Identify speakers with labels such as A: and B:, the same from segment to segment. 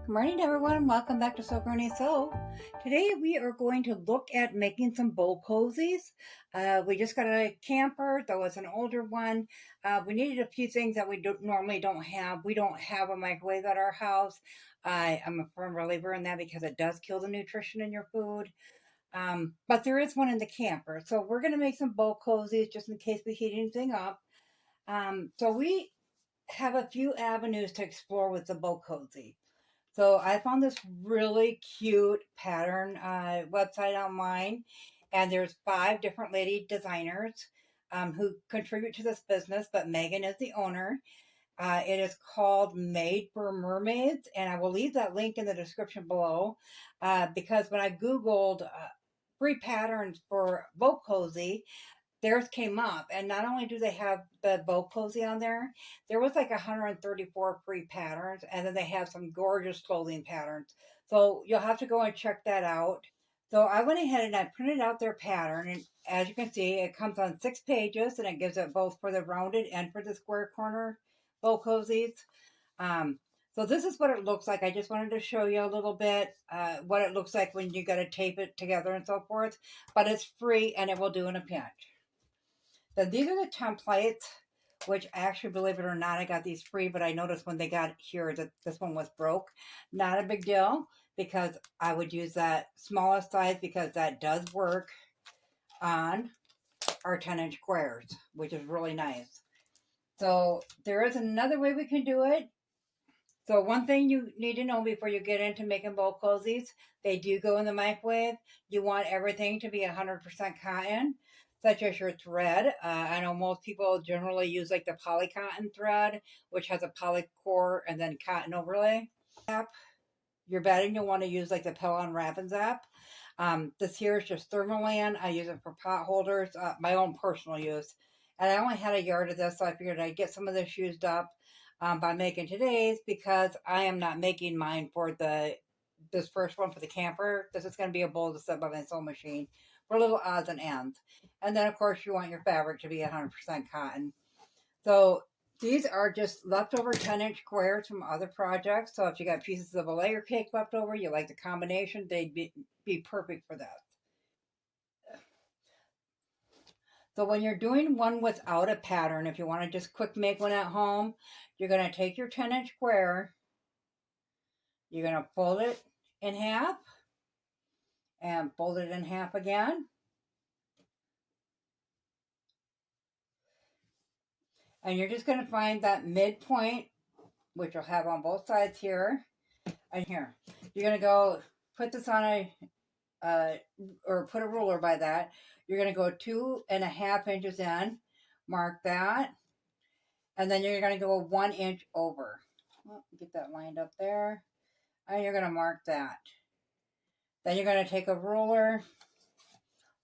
A: Good morning, everyone. Welcome back to Sew Granny Sew. Today we are going to look at making some bowl cozies. We just got a camper that was an older one. We needed a few things that we normally don't have. We don't have a microwave at our house. I'm a firm believer in that because it does kill the nutrition in your food. But there is one in the camper. So we're going to make some bowl cozies just in case we heat anything up. So we have a few avenues to explore with the bowl cozy. So I found this really cute pattern website online, and there's 5 different lady designers who contribute to this business, but Megan is the owner. It is called Made for Mermaids, and I will leave that link in the description below because when I Googled free patterns for boat cozy, theirs came up, and not only do they have the bow cozy on there was like 134 free patterns, and then they have some gorgeous clothing patterns. So you'll have to go and check that out. So I went ahead and I printed out their pattern, and as you can see, it comes on 6 pages, and it gives it both for the rounded and for the square corner bow cozies. Um, so this is what it looks like. I just wanted to show you a little bit what it looks like when you got to tape it together and so forth. But it's free, and it will do in a pinch. So these are the templates, which actually, believe it or not, I got these free, but I noticed when they got here that this one was broke. Not a big deal because I would use that smallest size because that does work on our 10-inch squares, which is really nice. So there is another way we can do it. So one thing you need to know before you get into making bowl cozies, they do go in the microwave. You want everything to be 100% cotton, such as your thread. I know most people generally use like the poly cotton thread, which has a poly core and then cotton overlay. Your bedding, you'll want to use like the Pellon Wrap and Zap. This here is just Thermoland. I use it for pot holders, my own personal use. And I only had a yard of this, so I figured I'd get some of this used up by making today's because I am not making mine for this first one for the camper. This is going to be a bowl to set by my sewing machine for little odds and ends. And then, of course, you want your fabric to be 100% cotton. So these are just leftover 10-inch squares from other projects. So if you got pieces of a layer cake left over, you like the combination, they'd be perfect for that. So when you're doing one without a pattern, if you want to just quick make one at home, you're going to take your 10-inch square, you're going to fold it in half, and fold it in half again. And you're just going to find that midpoint, which you'll have on both sides here and here. You're going to go put this on or put a ruler by that. You're going to go 2.5 inches in, mark that, and then you're going to go 1 inch over. Get that lined up there, and you're going to mark that. Then you're going to take a ruler,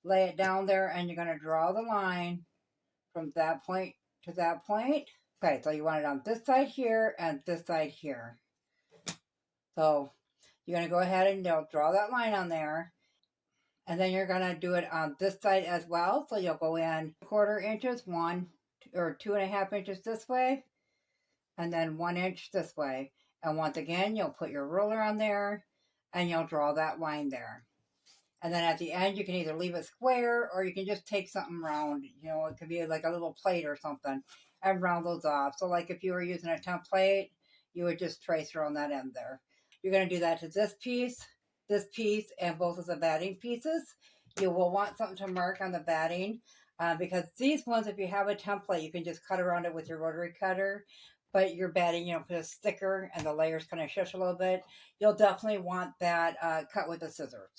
A: lay it down there, and you're going to draw the line from that point to that point. Okay, so you want it on this side here and this side here. So you're going to go ahead and draw that line on there. And then you're going to do it on this side as well. So you'll go in 1/4 inches, 1 or 2.5 inches this way, and then 1 inch this way. And once again, you'll put your ruler on there and you'll draw that line there. And then at the end, you can either leave it square or you can just take something round. You know, it could be like a little plate or something and round those off. So like if you were using a template, you would just trace around that end there. You're going to do that to this piece, and both of the batting pieces. You will want something to mark on the batting because these ones, if you have a template, you can just cut around it with your rotary cutter. But your batting, you know, because it's thicker and the layers kind of shush a little bit, you'll definitely want that cut with the scissors.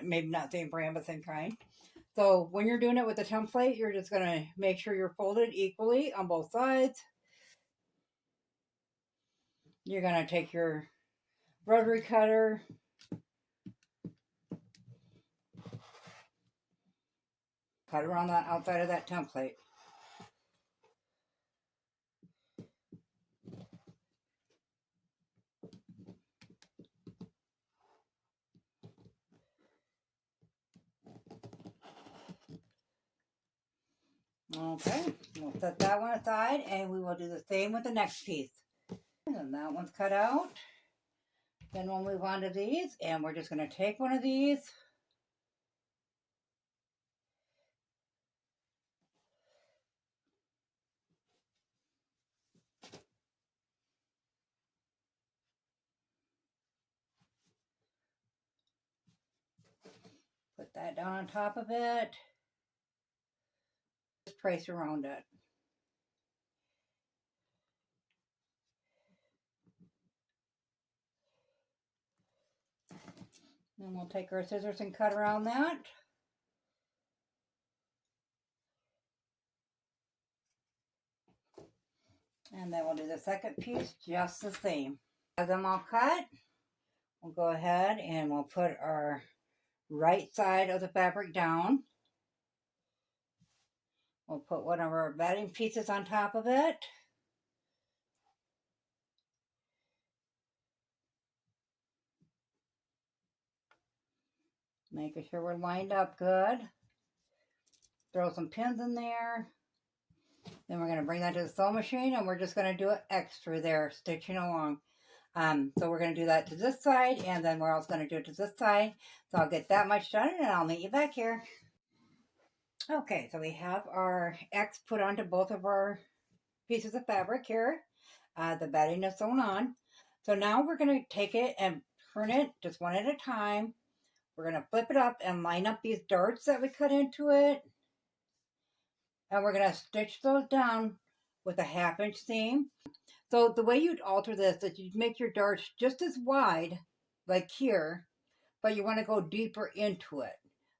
A: Maybe not same brand, but same kind. So when you're doing it with the template, you're just going to make sure you're folded equally on both sides. You're going to take your rotary cutter, cut around the outside of that template. Okay, we'll set that one aside and we will do the same with the next piece. and that one's cut out. Then we'll move on to these, and we're just going to take one of these. Put that down on top of it. Just trace around it. Then we'll take our scissors and cut around that. And then we'll do the second piece just the same. Have them all cut. We'll go ahead and we'll put our right side of the fabric down. We'll put one of our batting pieces on top of it. Making sure we're lined up good. Throw some pins in there. Then we're going to bring that to the sewing machine, and we're just going to do an extra there, stitching along. So we're going to do that to this side, and then we're also going to do it to this side. So I'll get that much done, and I'll meet you back here. Okay, so we have our X put onto both of our pieces of fabric here. The batting is sewn on. So now we're going to take it and turn it just one at a time. We're going to flip it up and line up these darts that we cut into it. And we're going to stitch those down with a 1/2 inch seam. So the way you'd alter this is you'd make your darts just as wide, like here, but you want to go deeper into it.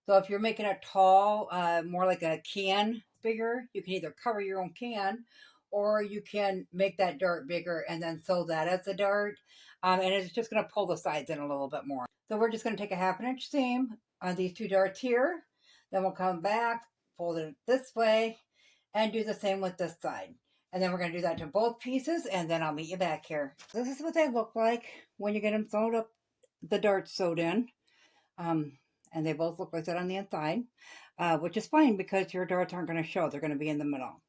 A: So if you're making it tall, more like a can bigger, you can either cover your own can, or you can make that dart bigger and then sew that as a dart. And it's just going to pull the sides in a little bit more. So we're just going to take a 1/2 inch seam on these two darts here. Then we'll come back, fold it this way, and do the same with this side. And then we're going to do that to both pieces, and then I'll meet you back here. This is what they look like when you get them sewed up, the darts sewed in. And they both look like that on the inside, which is fine because your darts aren't going to show. They're going to be in the middle.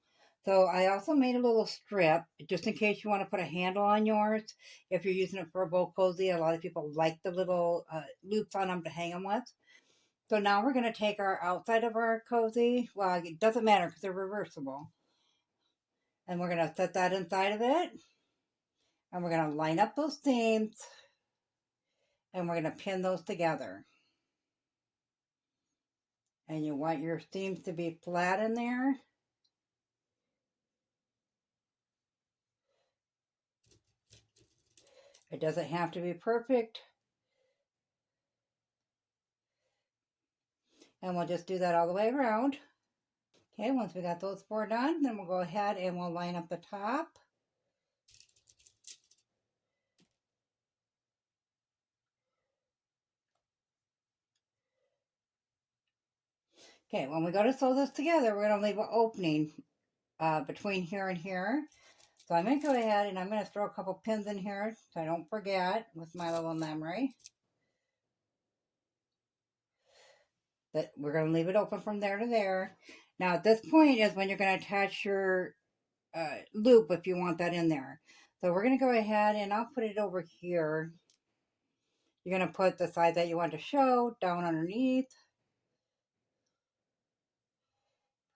A: So I also made a little strip just in case you want to put a handle on yours. If you're using it for a bow cozy, a lot of people like the little loops on them to hang them with. So now we're going to take our outside of our cozy. Well, it doesn't matter because they're reversible. And we're going to set that inside of it. And we're going to line up those seams. And we're going to pin those together. And you want your seams to be flat in there. It doesn't have to be perfect. And we'll just do that all the way around. Okay, once we got those 4 done, then we'll go ahead and we'll line up the top. Okay, when we go to sew this together, we're going to leave an opening between here and here. So I'm going to go ahead and I'm going to throw a couple pins in here so I don't forget with my little memory. That we're going to leave it open from there to there. Now at this point is when you're going to attach your loop if you want that in there. So we're going to go ahead and I'll put it over here. You're going to put the side that you want to show down underneath.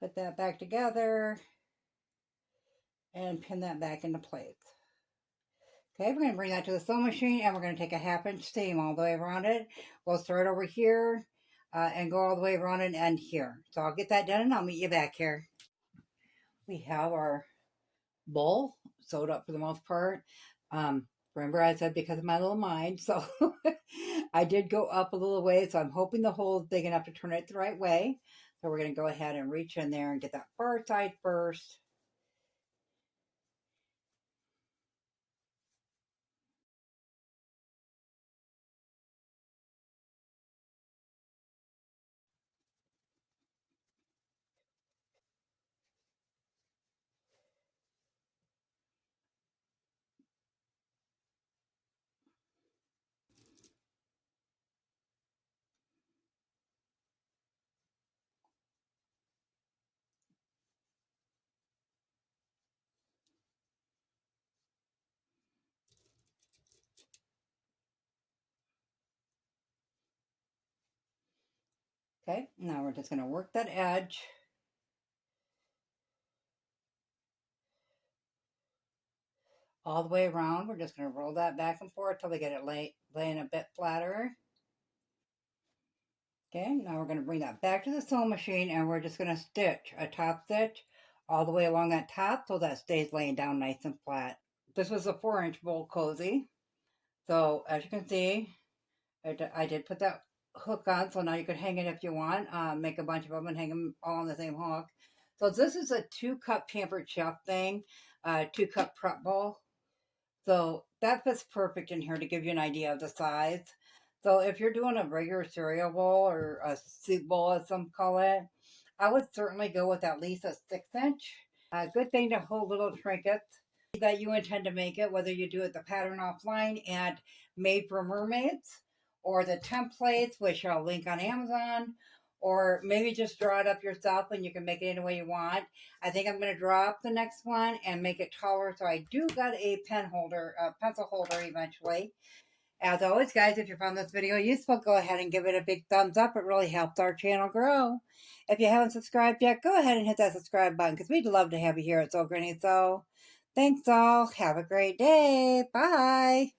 A: Put that back together and pin that back into place. Okay, we're going to bring that to the sewing machine and we're going to take a 1/2 inch seam all the way around it. We'll start over here and go all the way around and end here. So I'll get that done and I'll meet you back here. We have our bowl sewed up for the most part. Remember I said because of my little mind, so I did go up a little way, so I'm hoping the hole is big enough to turn it the right way. So we're going to go ahead and reach in there and get that far side first. Okay, now we're just going to work that edge all the way around. We're just going to roll that back and forth till we get it laying a bit flatter. Okay, now we're going to bring that back to the sewing machine and we're just going to stitch a top stitch all the way along that top so that stays laying down nice and flat. This was a 4-inch bowl cozy. So as you can see, I did put that hook on, so now you could hang it if you want. Make a bunch of them and hang them all on the same hook. So this is a 2-cup pampered chef thing, 2-cup prep bowl. So that fits perfect in here to give you an idea of the size. So if you're doing a regular cereal bowl or a soup bowl, as some call it, I would certainly go with at least a 6-inch. A good thing to hold little trinkets that you intend to make it, whether you do it the pattern offline and made for mermaids, or the templates, which I'll link on Amazon, or maybe just draw it up yourself and you can make it any way you want. I think I'm going to draw up the next one and make it taller. So I do got a pen holder, a pencil holder eventually. As always, guys, if you found this video useful, go ahead and give it a big thumbs up. It really helps our channel grow. If you haven't subscribed yet, go ahead and hit that subscribe button because we'd love to have you here at Sew Granny Sew. Thanks all. Have a great day. Bye.